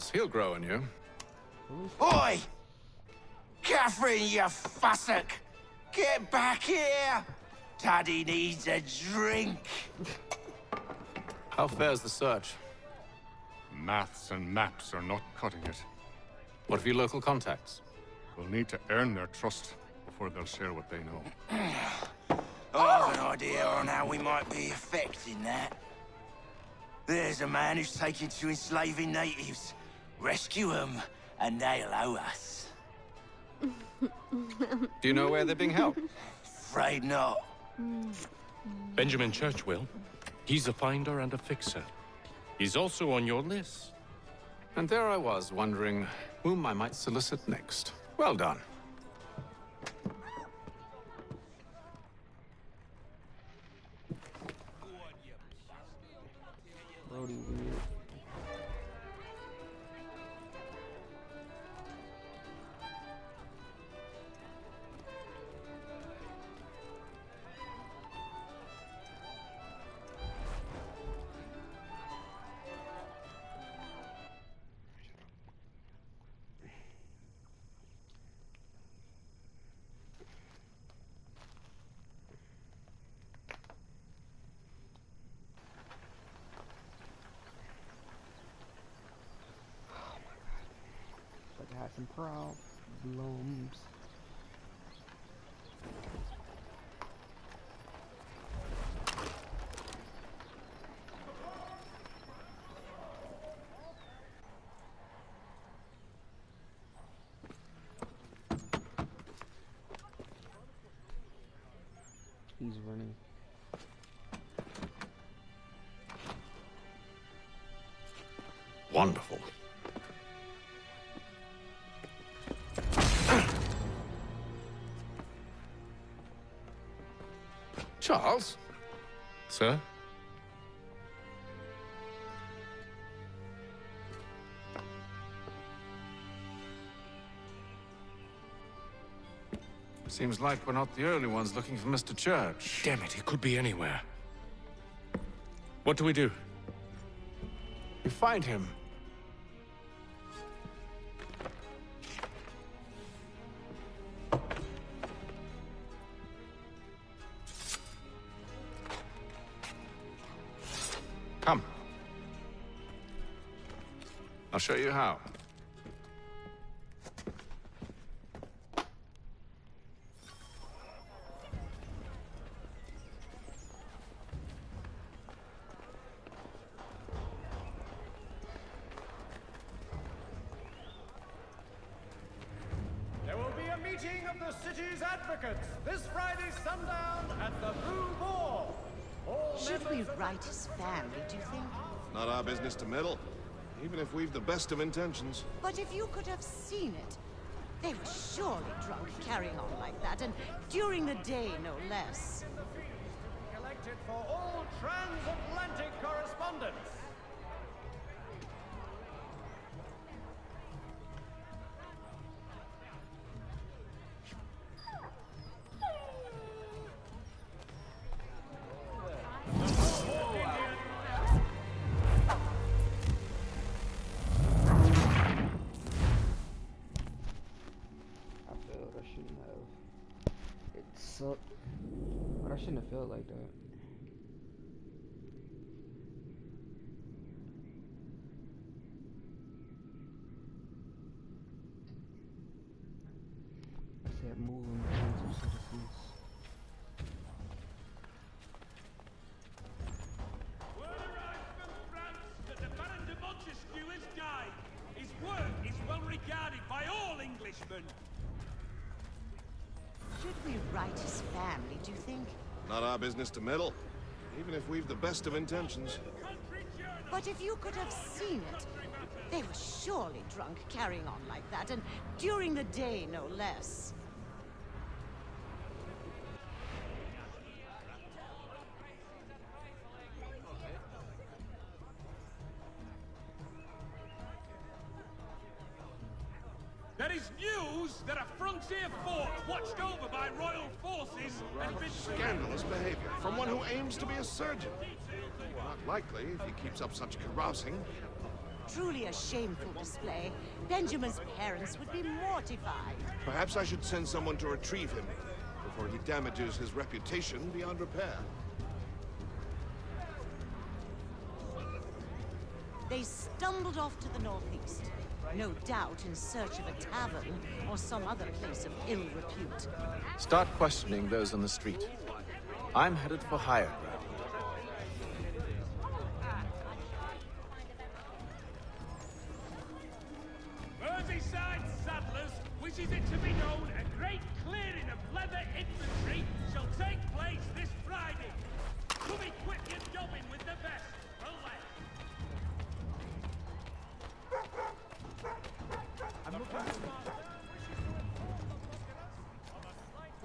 Charles, he'll grow on you. Oi! Catherine, you fussock! Get back here! Taddy needs a drink. How fares the search? Maths and maps are not cutting it. What of your local contacts? We'll need to earn their trust before they'll share what they know. I have an idea on how we might be affecting that. There's a man who's taken to enslaving natives. Rescue them, and they'll owe us. Do you know where they're being held? Afraid not. Benjamin Church will. He's a finder and a fixer. He's also on your list. And there I was, wondering whom I might solicit next. Well done. Brody weird. Had some problems. He's running. Wonderful. Charles? Sir? Seems like we're not the only ones looking for Mr. Church. Damn it, he could be anywhere. What do we do? You find him. Come. I'll show you how. There will be a meeting of the city's advocates this Friday sundown at the Blue Ball. Should we write his family, do you think? Not our business to meddle, even if we've the best of intentions. But if you could have seen it, they were surely drunk carrying on like that, and during the day, no less. Collected for all transatlantic correspondence. But I shouldn't have felt like that. I said move them into citizens. Word arrived from France that the Baron de Montesquieu has died. His work is well regarded by all Englishmen. Should we write his family, do you think? Not our business to meddle, even if we've the best of intentions. But if you could have seen it, they were surely drunk carrying on like that, and during the day, no less. There is news that a frontier fort watched over by royal forces has been... Scandalous behavior from one who aims to be a surgeon. Not likely if he keeps up such carousing. truly a shameful display. Benjamin's parents would be mortified. Perhaps I should send someone to retrieve him before he damages his reputation beyond repair. They stumbled off to the northeast, no doubt in search of a tavern or some other place of ill repute. Start questioning those on the street. I'm headed for higher ground. Merseyside Saddlers wishes it to be known a great clearing of leather infantry shall take place this Friday. Come equip your dobbin with the best. Well,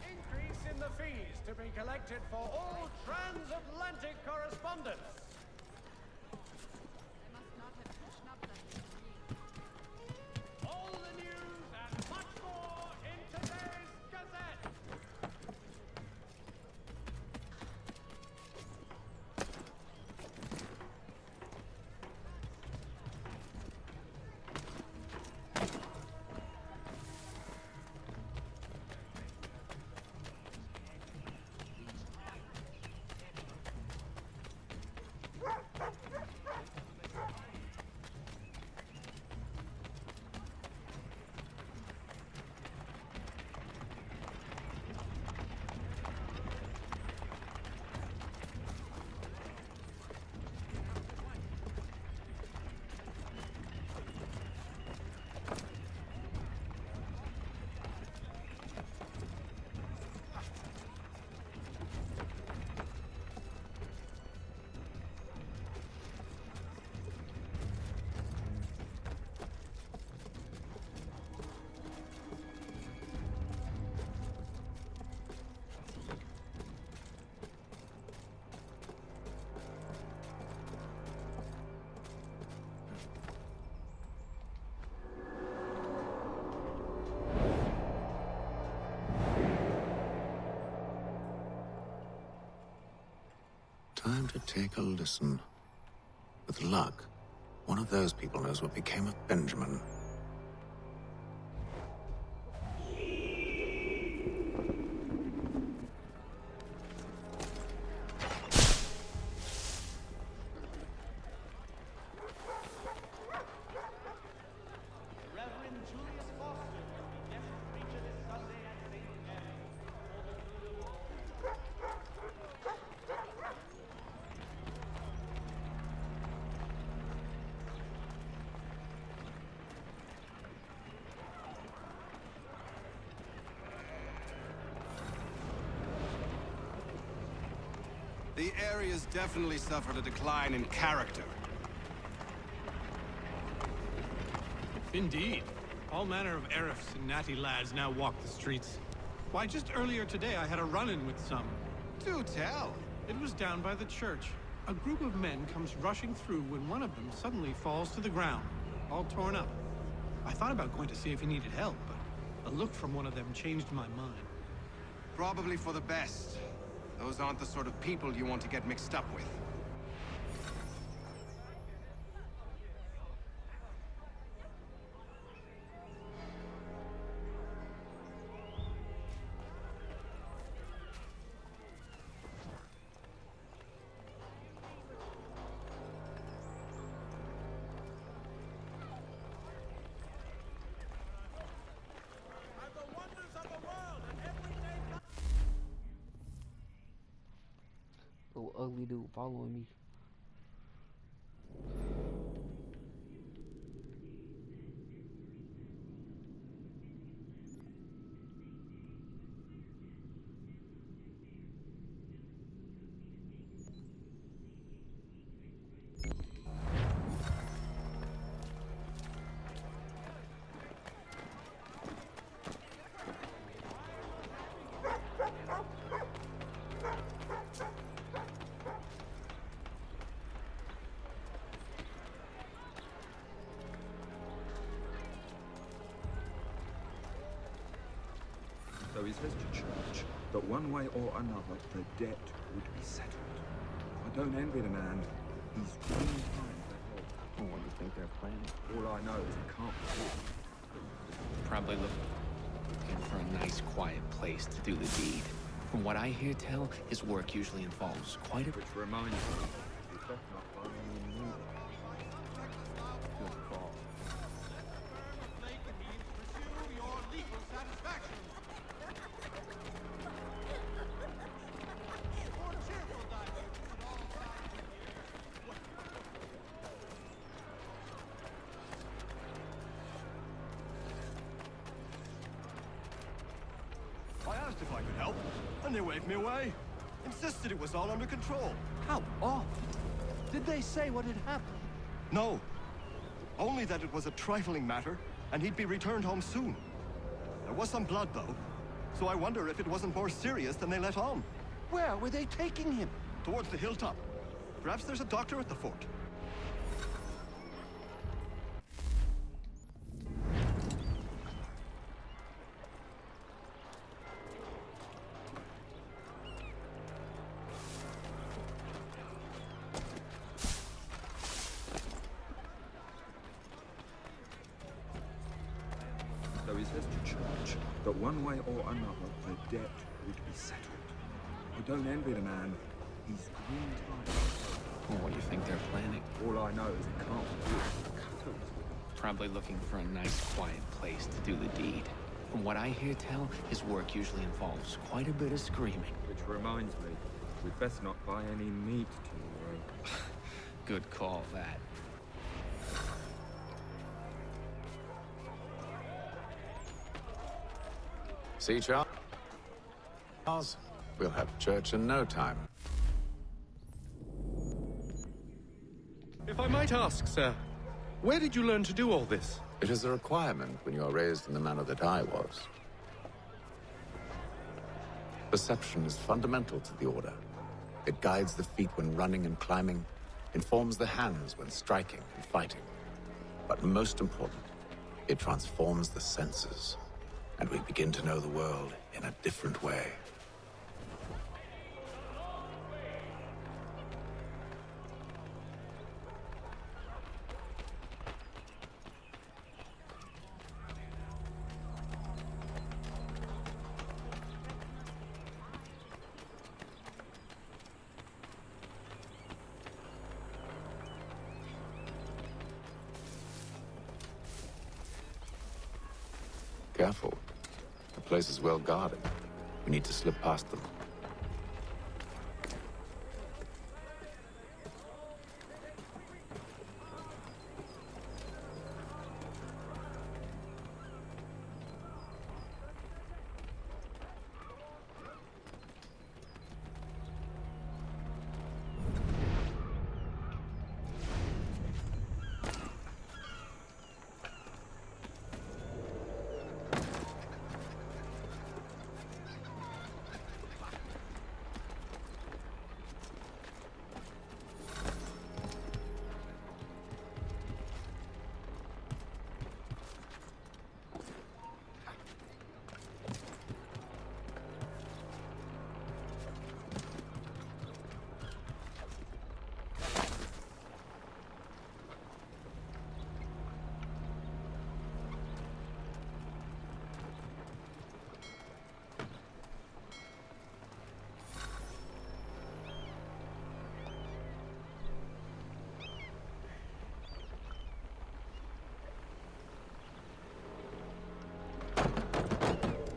Increase in the fees to be collected for all transatlantic correspondence. All the news and much more in today's Gazette. Time to take a listen. With luck, one of those people knows what became of Benjamin. The area's definitely suffered a decline in character. Indeed. All manner of Arifs and natty lads now walk the streets. Why, just earlier today I had a run-in with some. Do tell. It was down by the church. A group of men comes rushing through when one of them suddenly falls to the ground, all torn up. I thought about going to see if he needed help, but a look from one of them changed my mind. Probably for the best. Those aren't the sort of people you want to get mixed up with. Little ugly dude following me. So he says to church that one way or another the debt would be settled. I don't envy the man. He's 20 times ahead. Well, what do you think they're planning? All I know is it can't be good. Probably looking for a nice, quiet place to do the deed. From what I hear tell, his work usually involves quite a... Which reminds me, you better not buy any new. Good call. I asked if I could help, and they waved me away. Insisted it was all under control. How odd. Did they say what had happened? No. Only that it was a trifling matter, and he'd be returned home soon. There was some blood, though, so I wonder if it wasn't more serious than they let on. Where were they taking him? Towards the hilltop. Perhaps there's a doctor at the fort. So he says to church that one way or another the debt would be settled. I don't envy the man. He's green tired. Well, what do you think they're planning? All I know is it can't be good. Probably looking for a nice, quiet place to do the deed. From what I hear tell, his work usually involves quite a bit of screaming. Which reminds me, we'd best not buy any meat tomorrow. Good call, that. See, Charles? We'll have church in no time. If I might ask, sir, where did you learn to do all this? It is a requirement when you are raised in the manner that I was. Perception is fundamental to the Order. It guides the feet when running and climbing, informs the hands when striking and fighting. But most important, it transforms the senses, and we begin to know the world in a different way. Careful. The place is well guarded. We need to slip past them.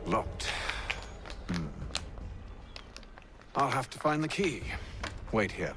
Locked. I'll have to find the key. Wait here.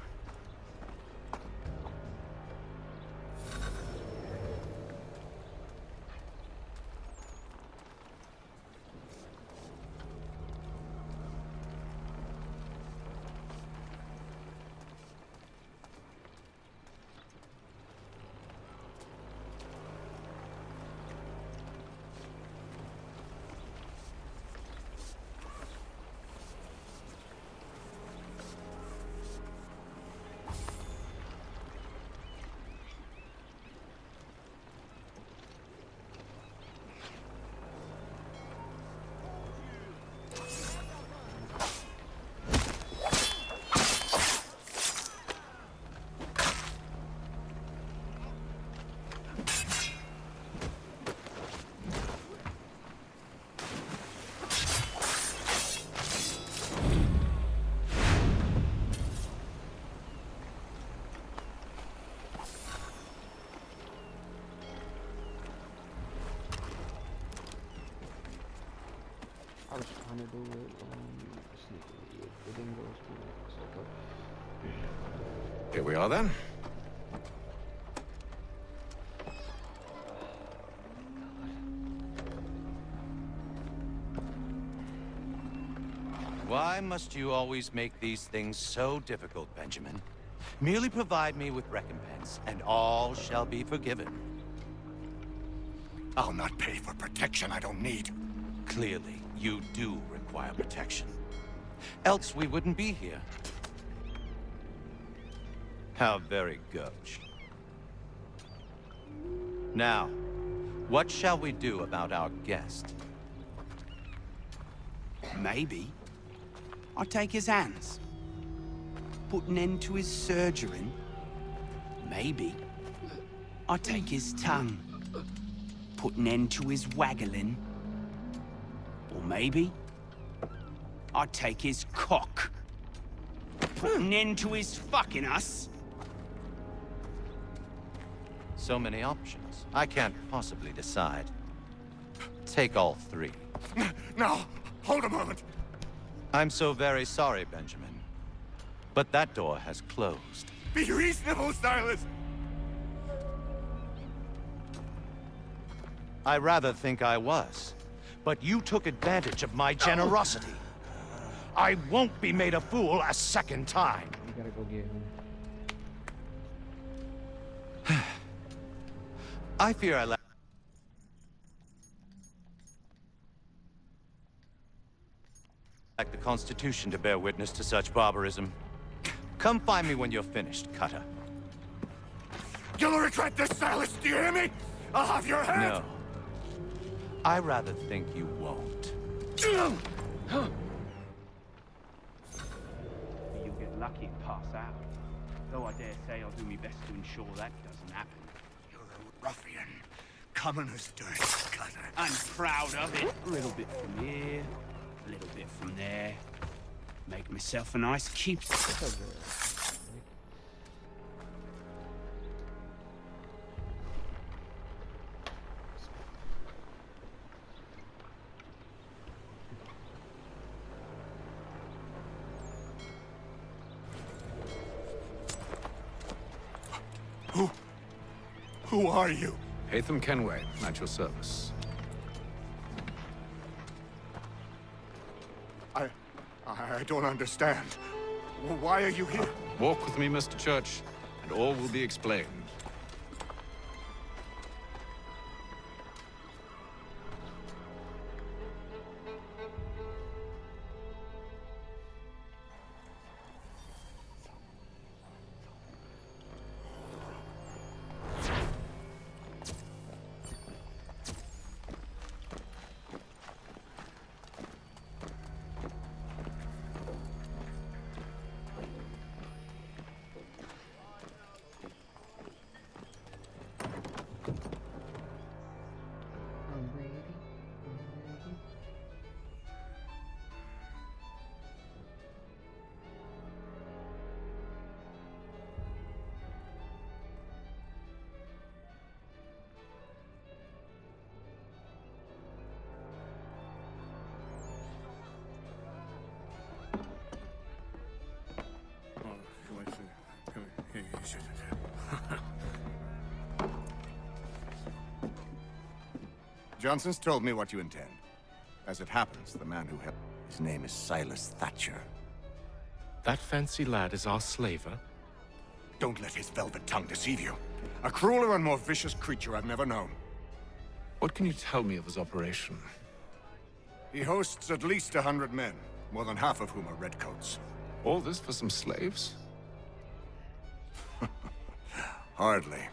I was trying to do it. It didn't go through. It's okay. Here we are then. Why must you always make these things so difficult, Benjamin? Merely provide me with recompense, and all shall be forgiven. I'll not pay for protection I don't need. Clearly, you do require protection. Else we wouldn't be here. How very gauche. Now, what shall we do about our guest? Maybe I'll take his hands. Put an end to his surgering. Maybe I'll take his tongue. Put an end to his waggling. Or maybe I'll take his cock. Put an end to his fucking us. So many options. I can't possibly decide. Take all three. Now, hold a moment. I'm so very sorry, Benjamin. But that door has closed. Be reasonable, Silas! I rather think I was. But you took advantage of my generosity. I won't be made a fool a second time. You gotta go get him. I fear I lack the Constitution to bear witness to such barbarism. Come find me when you're finished, Cutter. You'll regret this, Silas, do you hear me? I'll have your head! No. I rather think you won't. You get lucky and pass out. Though I dare say I'll do my best to ensure that doesn't happen. You're a ruffian. Coming as dirt, Cutter. I'm proud of it. A little bit from here, a little bit from there. Make myself a nice keepsake. Who are you? Hatham Kenway, at your service. I don't understand. Why are you here? Walk with me, Mr. Church, and all will be explained. Johnson's told me what you intend. As it happens, the man who helped... His name is Silas Thatcher. That fancy lad is our slaver? Don't let his velvet tongue deceive you. A crueler and more vicious creature I've never known. What can you tell me of his operation? He hosts at least 100 men, more than half of whom are redcoats. All this for some slaves? Hardly.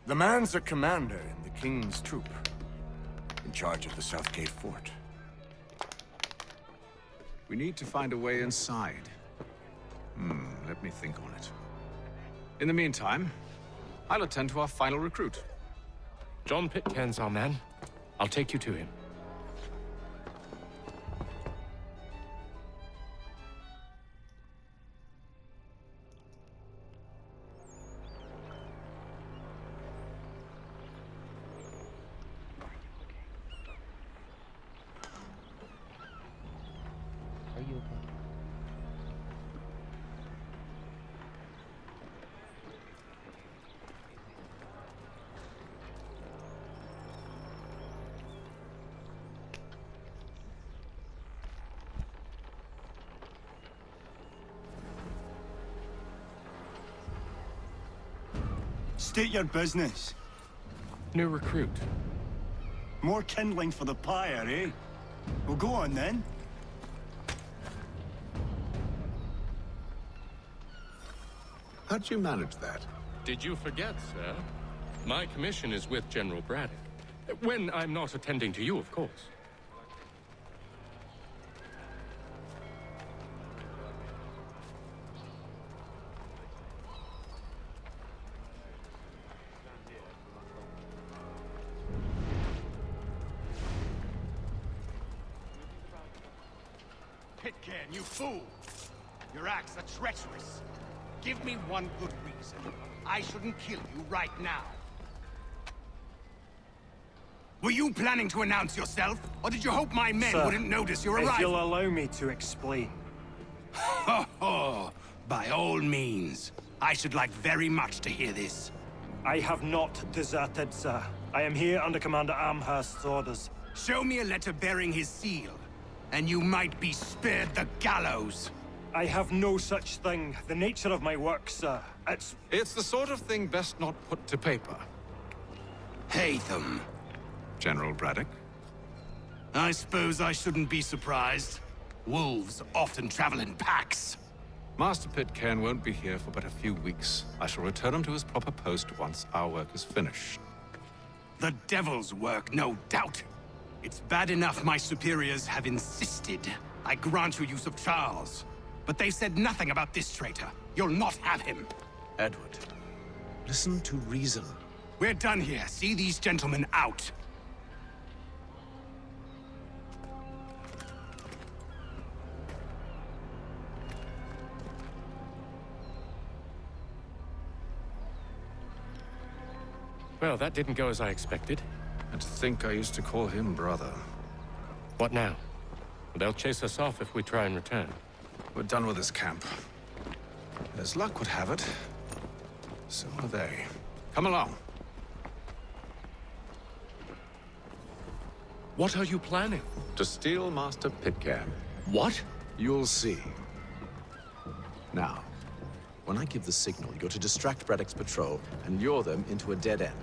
The man's a commander in the King's troop, in charge of the Southgate Fort. We need to find a way inside. Let me think on it. In the meantime, I'll attend to our final recruit. John Pitcairn's our man. I'll take you to him. State your business. New recruit. More kindling for the pyre, eh? Well, go on then. How'd you manage that? Did you forget, sir? My commission is with General Braddock. When I'm not attending to you, of course. Pitcairn, you fool! Your acts are treacherous. Give me one good reason. I shouldn't kill you right now. Were you planning to announce yourself? Or did you hope my men Sir, wouldn't notice your arrival? if you'll allow me to explain. Ho ho! By all means. I should like very much to hear this. I have not deserted, sir. I am here under Commander Amherst's orders. Show me a letter bearing his seal, and you might be spared the gallows. I have no such thing. The nature of my work, sir. It's the sort of thing best not put to paper. Hatham. General Braddock? I suppose I shouldn't be surprised. Wolves often travel in packs. Master Pitcairn won't be here for but a few weeks. I shall return him to his proper post once our work is finished. The devil's work, no doubt. It's bad enough my superiors have insisted I grant you use of Charles. But they said nothing about this traitor. You'll not have him. Edward, listen to reason. We're done here. See these gentlemen out. Well, that didn't go as I expected. And to think I used to call him brother. What now? They'll chase us off if we try and return. We're done with this camp. As luck would have it, so are they. Come along. What are you planning? To steal Master Pitcairn. What? You'll see. Now, when I give the signal, you're to distract Braddock's patrol and lure them into a dead end.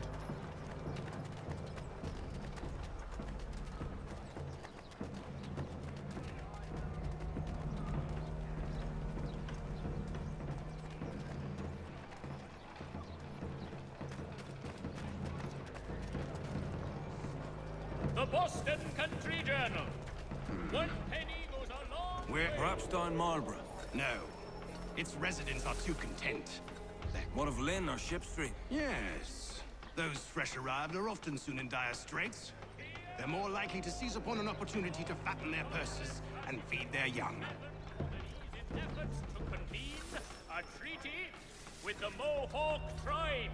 The Boston Country Journal. 1 penny goes a long way. Perhaps down Marlborough. No. Its residents are too content. What of Lynn or Ship Street? Yes. Those fresh arrived are often soon in dire straits. They're more likely to seize upon an opportunity to fatten their purses and feed their young. Efforts to convene a treaty with the Mohawk tribes.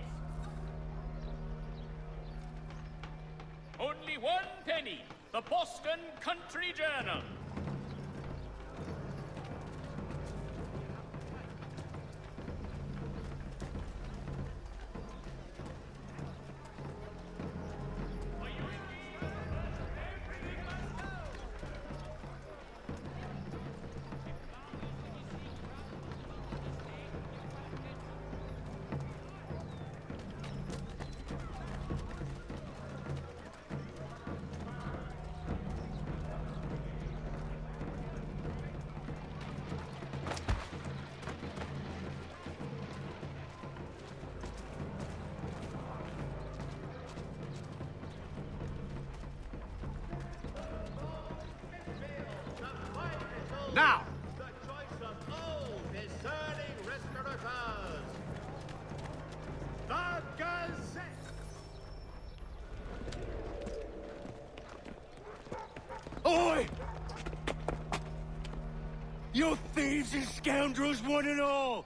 Only 1 penny. The Boston Country Journal. Now! The choice of old discerning restaurateurs. The Gazette. Oi! You thieves and scoundrels, one and all!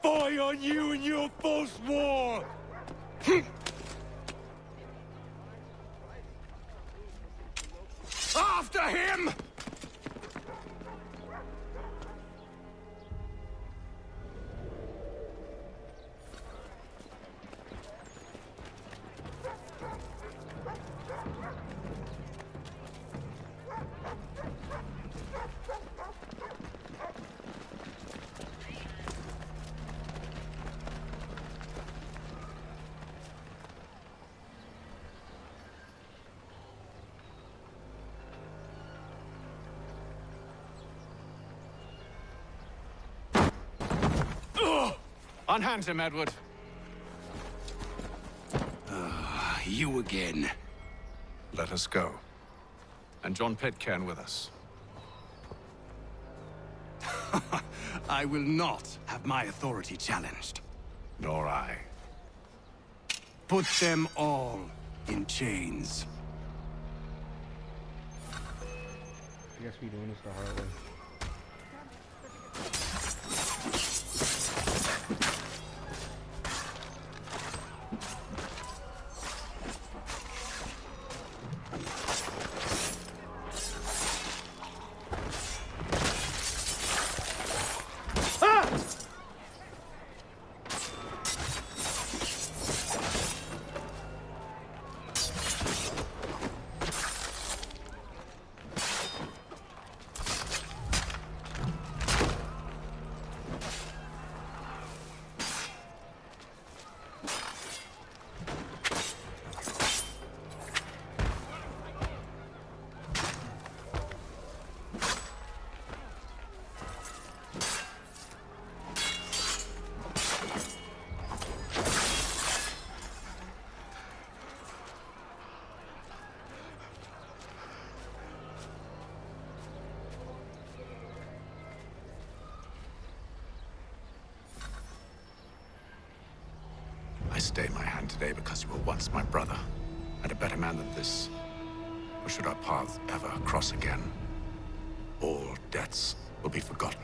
Fie on you and your false war! After him! Unhand him, Edward. You again. Let us go. And John Pitcairn with us. I will not have my authority challenged. Nor I. Put them all in chains. I guess we doing this the hard way. I stay my hand today because you were once my brother, and a better man than this. Or should our paths ever cross again, all debts will be forgotten.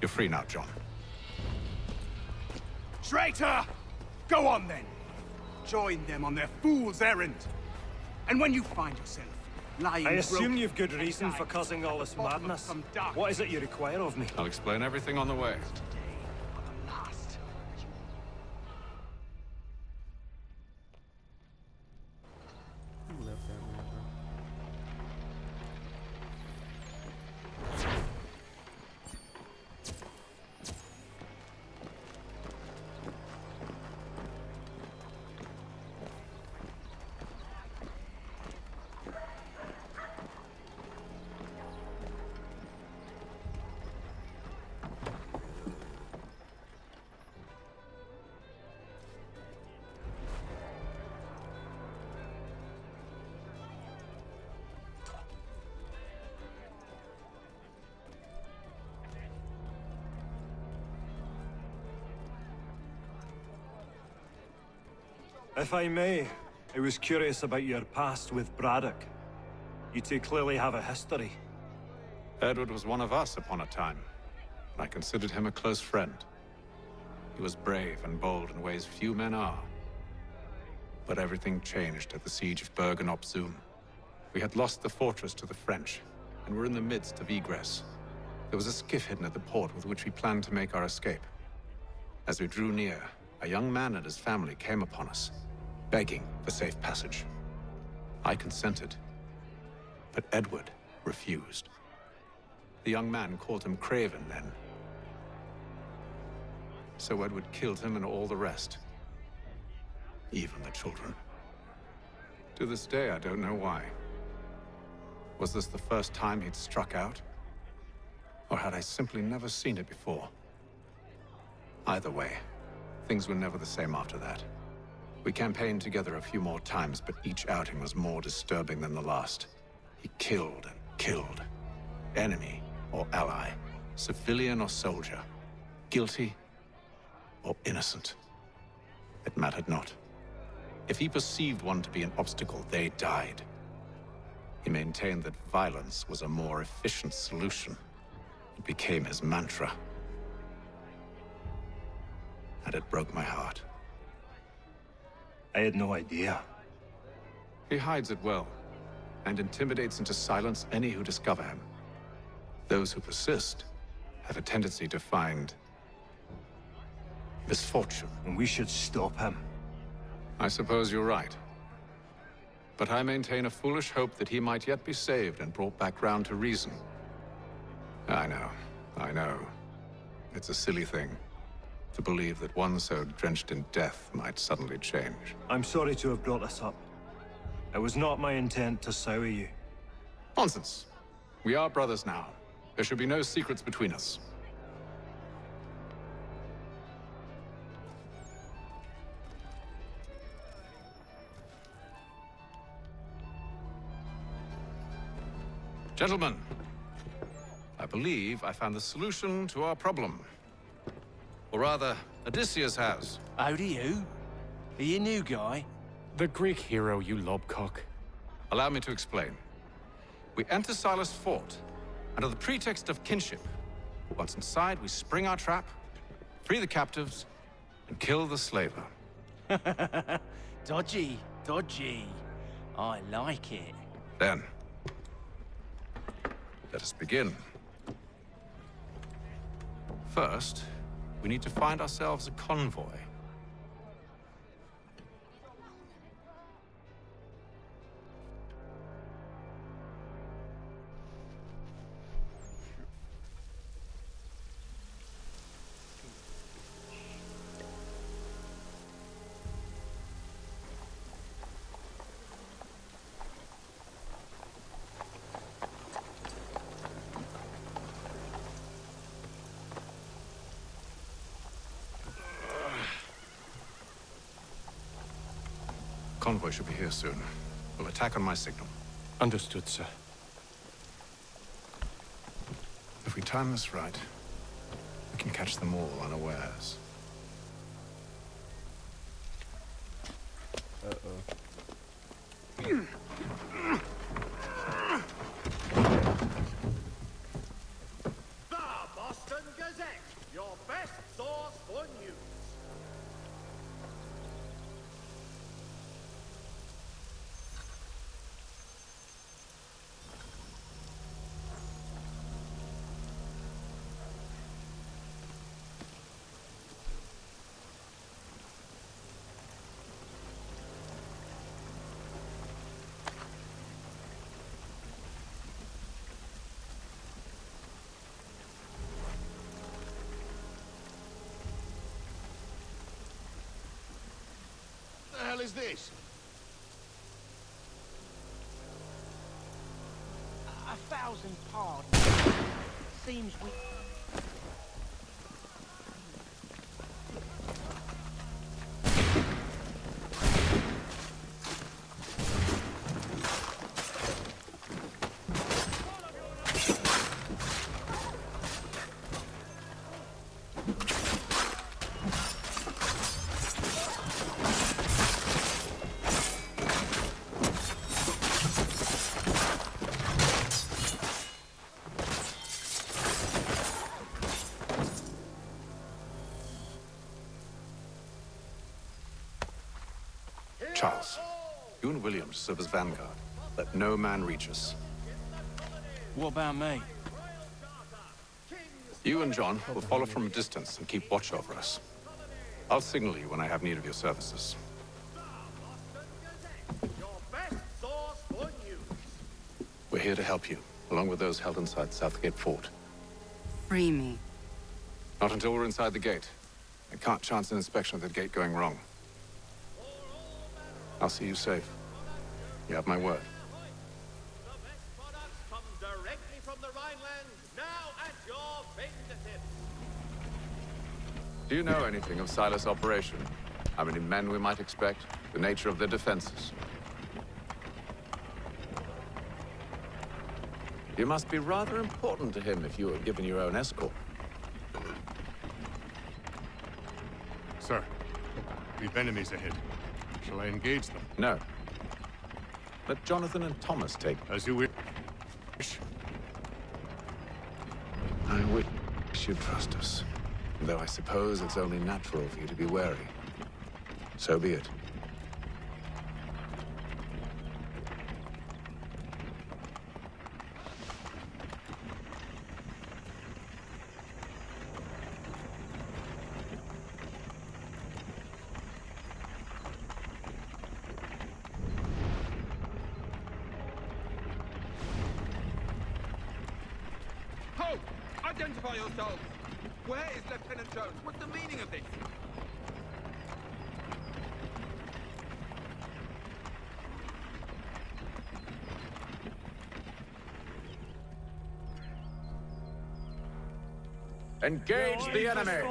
You're free now, John. Traitor! Go on then. Join them on their fool's errand. And when you find yourself lying I assume broken you've good reason for causing all this madness. What is it you require of me? I'll explain everything on the way. Who left that man, bro? If I may, I was curious about your past with Braddock. You two clearly have a history. Edward was one of us upon a time, and I considered him a close friend. He was brave and bold in ways few men are. But everything changed at the siege of Bergen op Zoom. We had lost the fortress to the French, and were in the midst of egress. There was a skiff hidden at the port with which we planned to make our escape. As we drew near, a young man and his family came upon us, begging for safe passage. I consented, but Edward refused. The young man called him Craven then. So Edward killed him and all the rest, even the children. To this day, I don't know why. Was this the first time he'd struck out? Or had I simply never seen it before? Either way, things were never the same after that. We campaigned together a few more times, but each outing was more disturbing than the last. He killed and killed. Enemy or ally, civilian or soldier, guilty or innocent. It mattered not. If he perceived one to be an obstacle, they died. He maintained that violence was a more efficient solution. It became his mantra. And it broke my heart. I had no idea. He hides it well, and intimidates into silence any who discover him. Those who persist have a tendency to find misfortune. And we should stop him. I suppose you're right. But I maintain a foolish hope that he might yet be saved and brought back round to reason. I know. It's a silly thing to believe that one so drenched in death might suddenly change. I'm sorry to have brought this up. It was not my intent to sour you. Nonsense. We are brothers now. There should be no secrets between us. Gentlemen, I believe I found the solution to our problem. Or rather, Odysseus has. How do you? Are you a new guy? The Greek hero, you lobcock. Allow me to explain. We enter Silas' fort, under the pretext of kinship. Once inside, we spring our trap, free the captives, and kill the slaver. Dodgy, dodgy. I like it. Then, let us begin. First, we need to find ourselves a convoy. Convoy should be here soon. We'll attack on my signal. Understood, sir. If we time this right, we can catch them all unawares. The Boston Gazette, your best source for news. What the hell is this? A thousand pardons. Seems we... Charles, you and William serve as vanguard. Let no man reach us. What about me? You and John will follow from a distance and keep watch over us. I'll signal you when I have need of your services. We're here to help you, along with those held inside Southgate Fort. Free me. Not until we're inside the gate. I can't chance an inspection of the gate going wrong. I'll see you safe. You have my word. Come directly from the Rhineland, now at your fingertips. Do you know anything of Silas' operation? How many men we might expect? The nature of their defenses? You must be rather important to him if you were given your own escort. Sir, we've enemies ahead. Shall I engage them? No. Let Jonathan and Thomas take... As you wish. I wish you'd trust us. Though I suppose it's only natural for you to be wary. So be it. Ho! Identify yourselves! Where is Lieutenant Jones? What's the meaning of this? Engage the enemy!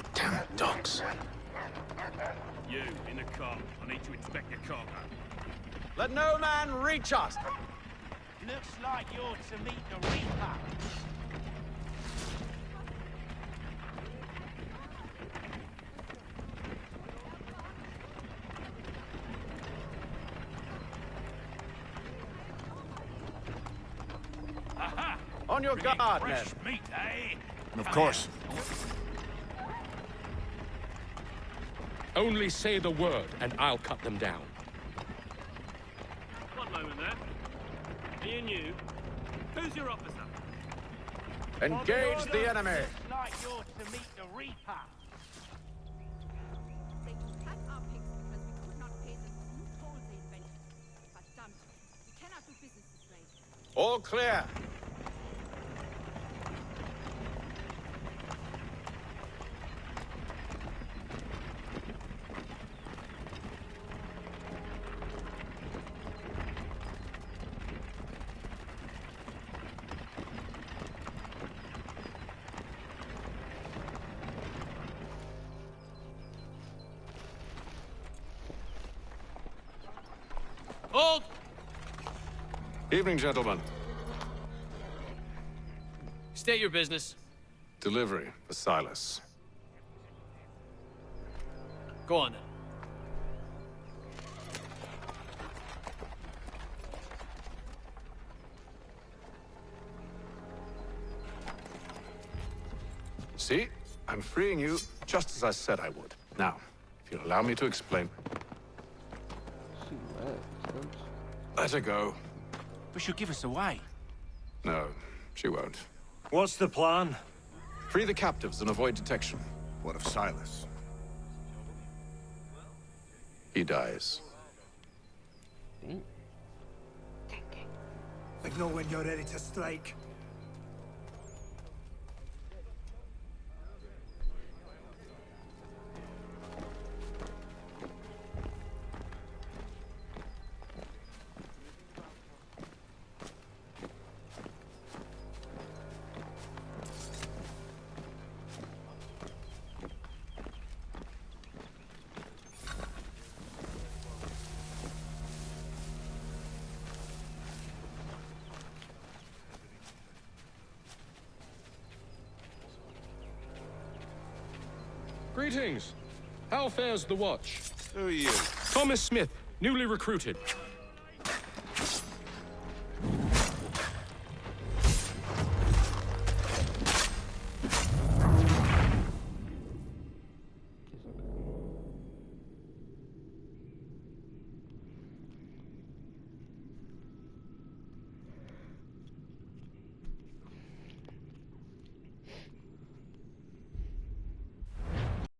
Goddamn dogs. You, in the car. I need to inspect your cargo. Let no man reach us! Looks like you're to meet the Reaper. Aha! On your Bringing guard, fresh men. meat, eh? Of course. Only say the word, and I'll cut them down. One moment there. Me and you. Who's your officer? Engage the enemy! Looks like you're to meet the Reaper. They cut our pigs because we could not pay them for new tolls they invented. But damn it, we cannot do business this way. All clear. Hold! Evening, gentlemen. State your business. Delivery for Silas. Go on then. See? I'm freeing you, just as I said I would. Now, if you'll allow me to explain. Let her go. But she'll give us away. No, she won't. What's the plan? Free the captives and avoid detection. What of Silas? He dies. Signal when you're ready to strike. Greetings. How fares the watch? Who are you? Thomas Smith, newly recruited.